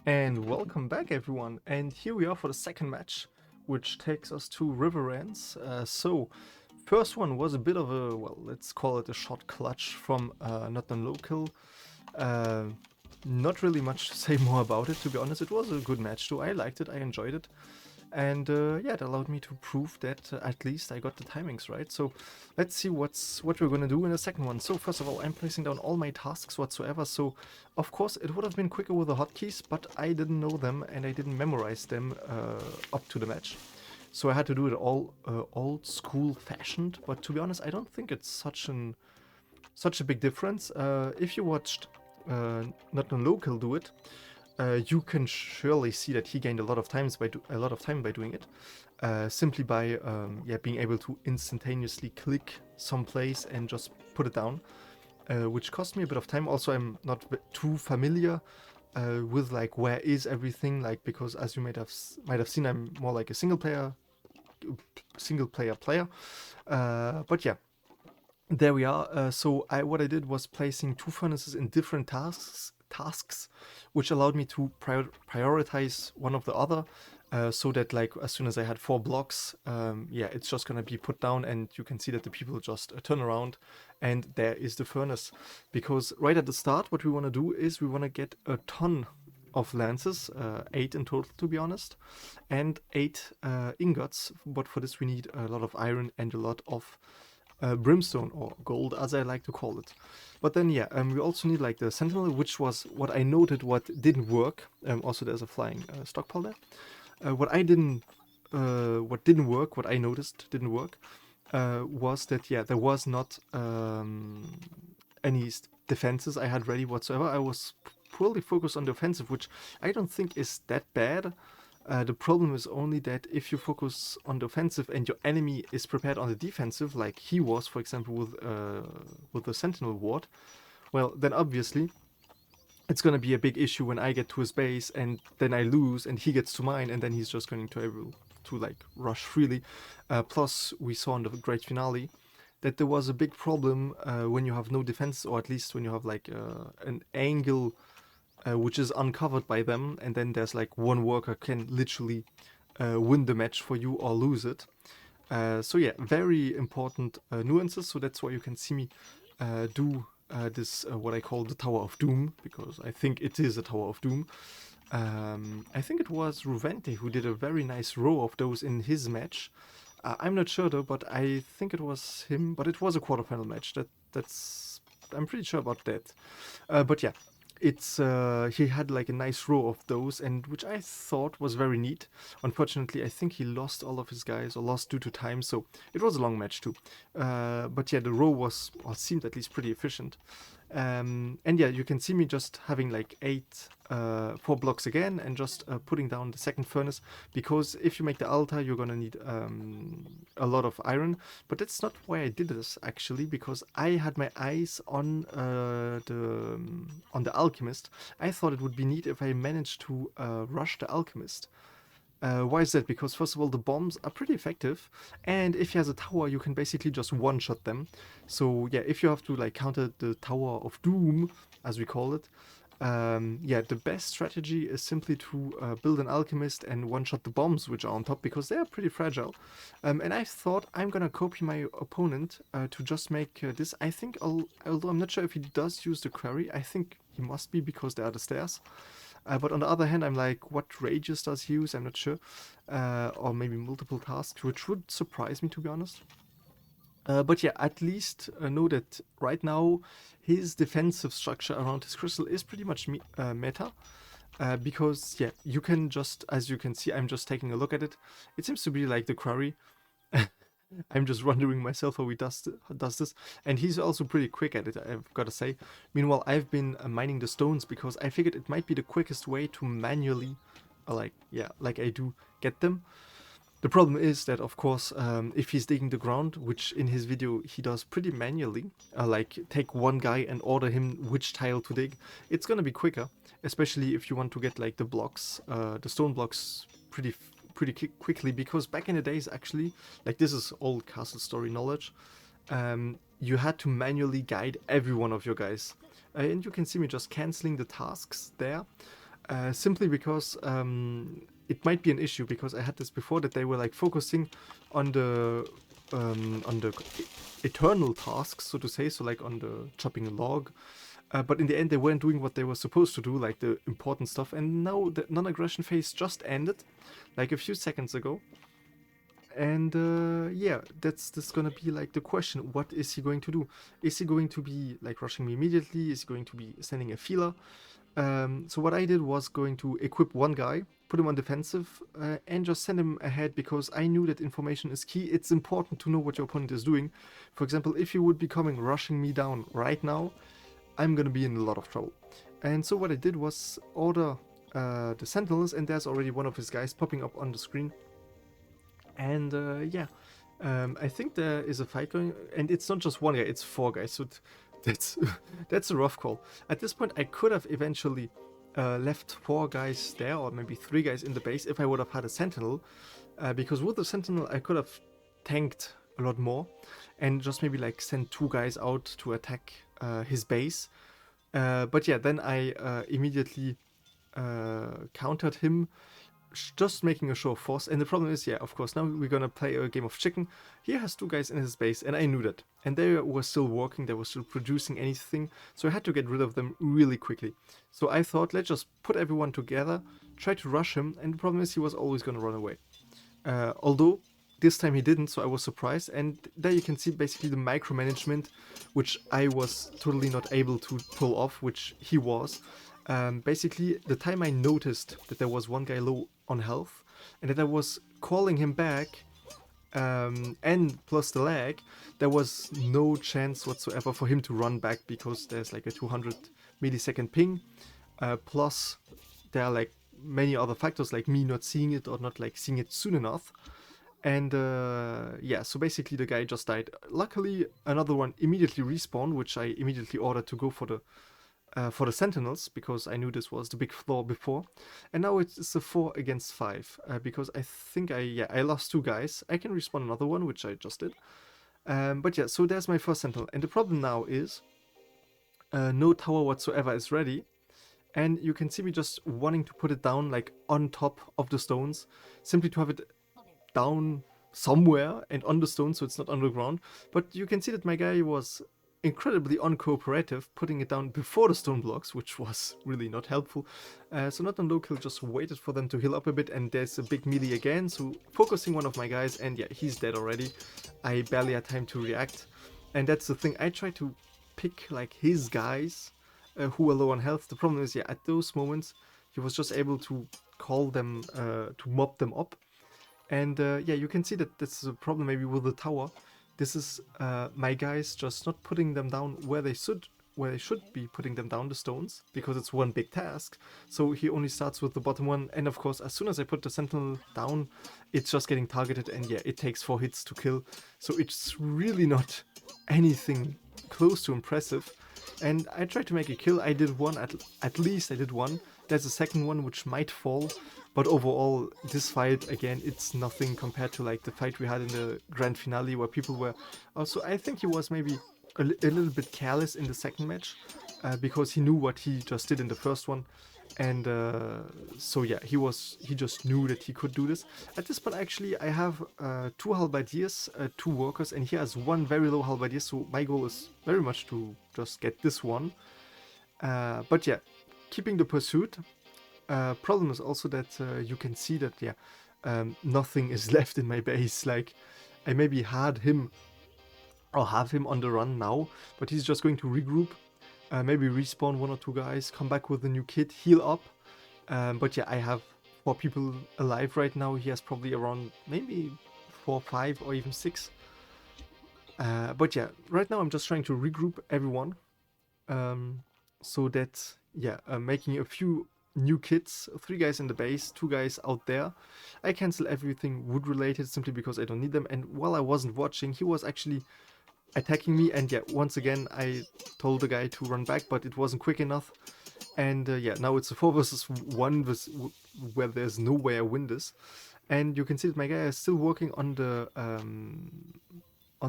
And welcome back everyone, and here we are for the second match, which takes us to Riverains. First one was a bit of a, well, let's call it a shot clutch from Notnonlokill. Uh, Not really much to say more about it, to be honest. It was a good match too, I liked it, I enjoyed it. And yeah, it allowed me to prove that at least I got the timings right. So let's see what we're gonna do in the second one. So first of all, I'm placing down all my tasks whatsoever. So of course it would have been quicker with the hotkeys, but I didn't know them and I didn't memorize them up to the match. So I had to do it all old school fashioned. But to be honest, I don't think it's such a big difference. If you watched Notnonlokill do it, you can surely see that he gained a lot of time by doing it, simply by yeah, being able to instantaneously click some place and just put it down, which cost me a bit of time. Also, I'm not too familiar with like where is everything, like, because as you might have seen, I'm more like a single player. But yeah, there we are. So what I did was placing two furnaces in different tasks, which allowed me to prioritize one of the other, so that like as soon as I had 4 blocks, yeah, it's just gonna be put down, and you can see that the people just turn around, and there is the furnace. Because right at the start, what we want to do is we want to get a ton of lances, 8 in total to be honest, and 8 ingots. But for this we need a lot of iron and a lot of brimstone, or gold as I like to call it. But then yeah, we also need like the sentinel, which was what I noted what didn't work. Also there's a flying stockpile there. What didn't work, what I noticed didn't work, was that yeah, there was not any defenses I had ready whatsoever. I was poorly focused on the offensive, which I don't think is that bad. The problem is only that if you focus on the offensive and your enemy is prepared on the defensive, like he was, for example, with the Sentinel ward, well, then obviously it's gonna be a big issue when I get to his base and then I lose and he gets to mine, and then he's just going to able to like rush freely. Plus, we saw in the great finale that there was a big problem when you have no defense, or at least when you have like an angle which is uncovered by them, and then there's like one worker can literally win the match for you or lose it. So yeah, very important nuances. So that's why you can see me do this what I call the Tower of Doom, because I think it is a Tower of Doom. I think it was Ruvente who did a very nice row of those in his match. I'm not sure though, but I think it was him. But it was a quarterfinal match. That's I'm pretty sure about that. But yeah, it's he had like a nice row of those, and which I thought was very neat. Unfortunately, I think he lost all of his guys, or lost due to time, so it was a long match too. But yeah, the row was, or seemed at least, pretty efficient. And yeah, you can see me just having like 4 blocks again, and just putting down the second furnace, because if you make the altar, you're gonna need a lot of iron. But that's not why I did this actually, because I had my eyes on the alchemist. I thought it would be neat if I managed to rush the alchemist. Why is that? Because first of all, the bombs are pretty effective, and if he has a tower, you can basically just one-shot them. So yeah, if you have to like counter the Tower of Doom, as we call it, yeah, the best strategy is simply to build an alchemist and one-shot the bombs which are on top, because they are pretty fragile. And I thought I'm gonna copy my opponent to just make this. I think, although I'm not sure if he does use the quarry, I think he must be, because there are the stairs. But on the other hand, I'm like, what rages does he use? I'm not sure. Or maybe multiple tasks, which would surprise me, to be honest. But yeah, at least know that right now his defensive structure around his crystal is pretty much meta. Because yeah, you can just, as you can see, I'm just taking a look at it. It seems to be like the quarry. I'm just wondering myself how he does this, and he's also pretty quick at it, I've got to say. Meanwhile, I've been mining the stones, because I figured it might be the quickest way to manually, like, yeah, like I do, get them. The problem is that, of course, if he's digging the ground, which in his video he does pretty manually, like take one guy and order him which tile to dig, it's gonna be quicker, especially if you want to get like the blocks, the stone blocks, pretty quickly. Because back in the days, actually, like, this is old castle story knowledge, you had to manually guide every one of your guys. And you can see me just canceling the tasks there. Simply because it might be an issue, because I had this before, that they were like focusing on the eternal tasks, so to say, so like on the chopping a log. But in the end, they weren't doing what they were supposed to do, like the important stuff. And now the non-aggression phase just ended, like a few seconds ago. And yeah, that's gonna be like the question. What is he going to do? Is he going to be like rushing me immediately? Is he going to be sending a feeler? So what I did was going to equip one guy, put him on defensive, and just send him ahead, because I knew that information is key. It's important to know what your opponent is doing. For example, if he would be coming rushing me down right now, I'm gonna be in a lot of trouble. And so what I did was order the sentinels, and there's already one of his guys popping up on the screen. And yeah, I think there is a fight going, and it's not just one guy, it's 4 guys, so that's that's a rough call. At this point, I could have eventually left 4 guys there, or maybe 3 guys in the base, if I would have had a sentinel, because with the sentinel I could have tanked a lot more, and just maybe like send 2 guys out to attack his base. But yeah, then I immediately countered him, just making a show of force. And the problem is, yeah, of course, now we're gonna play a game of chicken. He has 2 guys in his base, and I knew that. And they were still working, they were still producing anything, so I had to get rid of them really quickly. So I thought, let's just put everyone together, try to rush him, and the problem is he was always gonna run away. Although, this time he didn't, so I was surprised. And there you can see basically the micromanagement, which I was totally not able to pull off, which he was. Basically, the time I noticed that there was one guy low on health, and that I was calling him back, and plus the lag, there was no chance whatsoever for him to run back, because there's like a 200 millisecond ping, plus there are like many other factors, like me not seeing it or not like seeing it soon enough. And yeah, so basically the guy just died. Luckily, another one immediately respawned, which I immediately ordered to go for the sentinels, because I knew this was the big flaw before. And now it's a 4 against 5, because I think I lost 2 guys. I can respawn another one, which I just did. But yeah, so there's my first sentinel. And the problem now is no tower whatsoever is ready. And you can see me just wanting to put it down like on top of the stones, simply to have it down somewhere and on the stone, so it's not underground. But you can see that my guy was incredibly uncooperative, putting it down before the stone blocks, which was really not helpful. So Notnonlokill just waited for them to heal up a bit, and there's a big melee again, so focusing one of my guys, and yeah, he's dead already. I barely had time to react. And that's the thing, I try to pick like his guys who were low on health. The problem is, yeah, at those moments he was just able to call them, to mop them up. And yeah, you can see that this is a problem maybe with the tower. This is my guys just not putting them down where they should be putting them down, the stones, because it's one big task. So he only starts with the bottom one, and of course, as soon as I put the sentinel down, it's just getting targeted, and yeah, it takes 4 hits to kill. So it's really not anything close to impressive. And I tried to make a kill. I did one, at least I did one. There's a second one which might fall. But overall, this fight, again, it's nothing compared to like the fight we had in the grand finale, where people were also, I think he was maybe a little bit careless in the second match, because he knew what he just did in the first one. And so yeah, he just knew that he could do this. At this point, actually, I have 2 halberdiers, 2 workers, and he has 1 very low halberdier, so my goal is very much to just get this one. But yeah, keeping the pursuit. Problem is also that you can see that, yeah, nothing is left in my base. Like, I maybe had him, or have him on the run now, but he's just going to regroup, maybe respawn 1 or 2 guys, come back with a new kit, heal up. But yeah, I have 4 people alive right now. He has probably around maybe 4, 5, or even 6. But yeah, right now I'm just trying to regroup everyone, so that, yeah, making a few new kits, 3 guys in the base, 2 guys out there. I cancel everything wood related simply because I don't need them. And while I wasn't watching, he was actually attacking me, and yeah, once again I told the guy to run back, but it wasn't quick enough. And yeah, now it's a 4 versus 1 where there's no way I win this. And you can see that my guy is still working on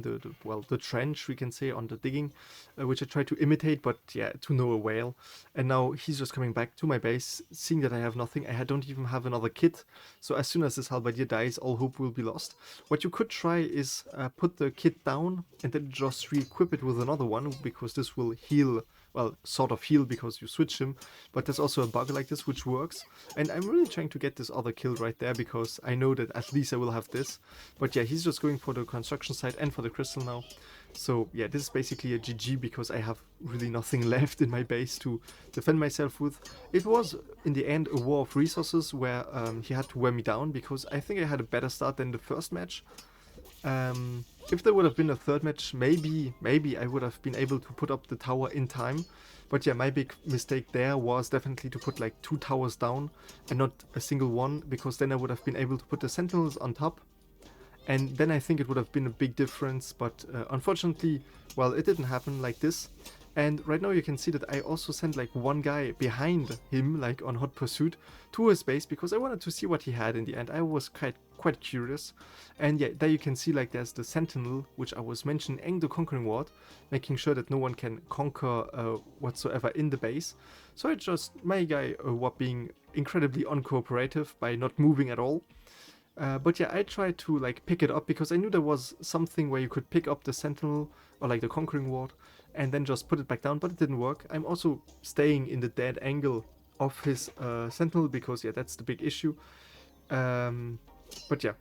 the trench, we can say, on the digging, which I tried to imitate, but yeah, to no avail. And now he's just coming back to my base, seeing that I have nothing. Don't even have another kit, so as soon as this halberdier dies, all hope will be lost. What you could try is put the kit down and then just re-equip it with another one, because this will heal, well, sort of heal because you switch him, but there's also a bug like this which works. And I'm really trying to get this other kill right there, because I know that at least I will have this. But yeah, he's just going for the construction site and for the crystal now. So yeah, this is basically a GG, because I have really nothing left in my base to defend myself with. It was, in the end, a war of resources where he had to wear me down, because I think I had a better start than the first match. If there would have been a third match, maybe I would have been able to put up the tower in time. But yeah, my big mistake there was definitely to put like 2 towers down and not a single one, because then I would have been able to put the sentinels on top. And then I think it would have been a big difference, but unfortunately, well, it didn't happen like this. And right now you can see that I also sent like one guy behind him, like on hot pursuit, to his base, because I wanted to see what he had in the end. I was quite curious. And yeah, there you can see like there's the sentinel, which I was mentioning, the conquering ward, making sure that no one can conquer whatsoever in the base. So my guy was being incredibly uncooperative by not moving at all. But yeah, I tried to like pick it up, because I knew there was something where you could pick up the sentinel or like the conquering ward and then just put it back down, but it didn't work. I'm also staying in the dead angle of his sentinel, because yeah, that's the big issue. But yeah,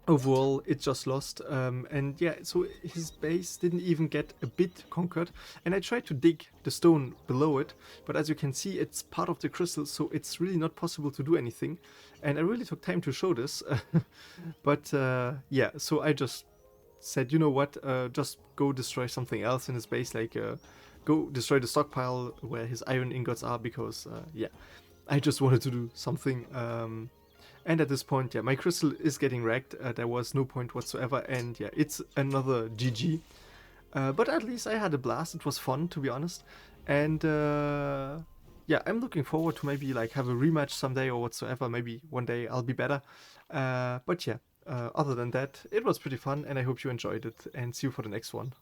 overall it just lost, and yeah, so his base didn't even get a bit conquered, and I tried to dig the stone below it, but as you can see, it's part of the crystal, so it's really not possible to do anything. And I really took time to show this. But yeah, so I just said, you know what, just go destroy something else in his base, like go destroy the stockpile where his iron ingots are, because yeah, I just wanted to do something. And at this point, yeah, my crystal is getting wrecked. There was no point whatsoever, and yeah, it's another GG. But at least I had a blast. It was fun, to be honest. And yeah, I'm looking forward to maybe like have a rematch someday or whatsoever. Maybe one day I'll be better. But yeah, other than that, it was pretty fun, and I hope you enjoyed it, and see you for the next one.